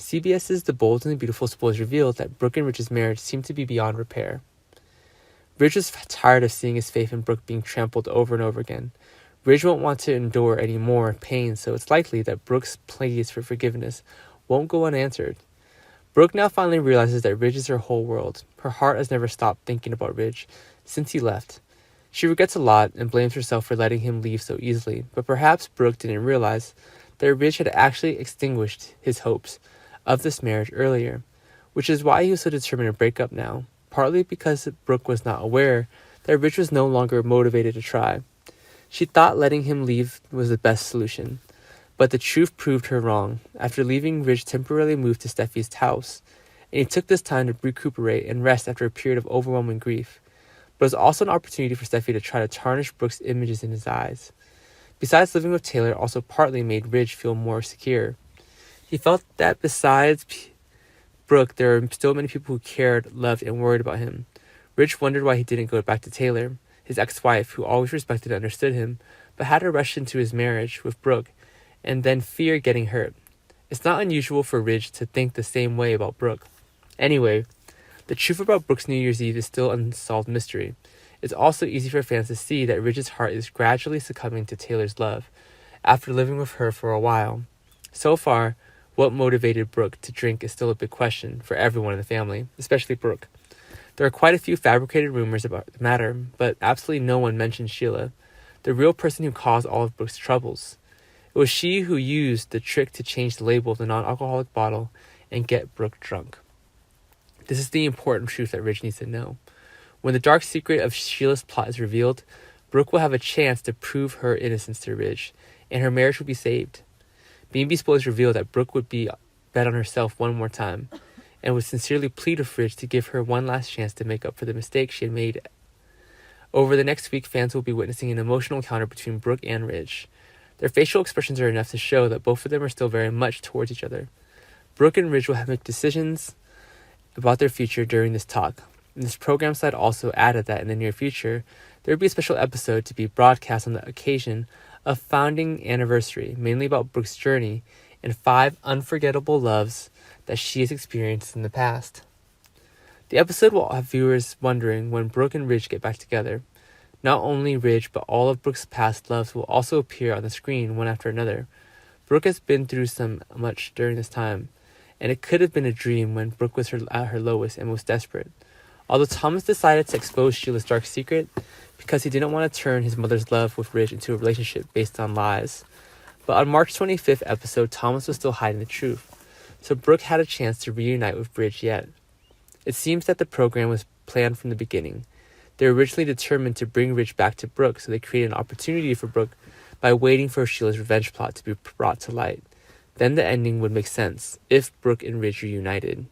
CBS's The Bold and the Beautiful spoilers revealed that Brooke and Ridge's marriage seemed to be beyond repair. Ridge was tired of seeing his faith in Brooke being trampled over and over again. Ridge won't want to endure any more pain, so it's likely that Brooke's pleas for forgiveness won't go unanswered. Brooke now finally realizes that Ridge is her whole world. Her heart has never stopped thinking about Ridge since he left. She regrets a lot and blames herself for letting him leave so easily, but perhaps Brooke didn't realize that Ridge had actually extinguished his hopes of this marriage earlier, which is why he was so determined to break up now, partly because Brooke was not aware that Ridge was no longer motivated to try. She thought letting him leave was the best solution, but the truth proved her wrong. After leaving, Ridge temporarily moved to Steffi's house, and he took this time to recuperate and rest after a period of overwhelming grief. But it was also an opportunity for Steffi to try to tarnish Brooke's images in his eyes. Besides, living with Taylor also partly made Ridge feel more secure. He felt that besides Brooke, there were still many people who cared, loved, and worried about him. Ridge wondered why he didn't go back to Taylor, his ex-wife, who always respected and understood him, but had to rush into his marriage with Brooke, and then fear getting hurt. It's not unusual for Ridge to think the same way about Brooke. Anyway, the truth about Brooke's New Year's Eve is still an unsolved mystery. It's also easy for fans to see that Ridge's heart is gradually succumbing to Taylor's love, after living with her for a while. So far, what motivated Brooke to drink is still a big question for everyone in the family, especially Brooke. There are quite a few fabricated rumors about the matter, but absolutely no one mentions Sheila, the real person who caused all of Brooke's troubles. It was she who used the trick to change the label of the non-alcoholic bottle and get Brooke drunk. This is the important truth that Ridge needs to know. When the dark secret of Sheila's plot is revealed, Brooke will have a chance to prove her innocence to Ridge, and her marriage will be saved. B&B spoilers reveal that Brooke would bet on herself one more time, and would sincerely plead with Ridge to give her one last chance to make up for the mistake she had made. Over the next week, fans will be witnessing an emotional encounter between Brooke and Ridge. Their facial expressions are enough to show that both of them are still very much towards each other. Brooke and Ridge will have to make decisions about their future during this talk. And this program side also added that in the near future, there would be a special episode to be broadcast on the occasion of founding anniversary, mainly about Brooke's journey and 5 unforgettable loves that she has experienced in the past. The episode will have viewers wondering when Brooke and Ridge get back together. Not only Ridge, but all of Brooke's past loves will also appear on the screen one after another. Brooke has been through so much during this time, and it could have been a dream when Brooke was at her lowest and most desperate. Although Thomas decided to expose Sheila's dark secret because he didn't want to turn his mother's love with Ridge into a relationship based on lies. But on March 25th episode, Thomas was still hiding the truth, so Brooke had a chance to reunite with Ridge yet. It seems that the program was planned from the beginning. They were originally determined to bring Ridge back to Brooke, so they created an opportunity for Brooke by waiting for Sheila's revenge plot to be brought to light. Then the ending would make sense if Brooke and Ridge reunited.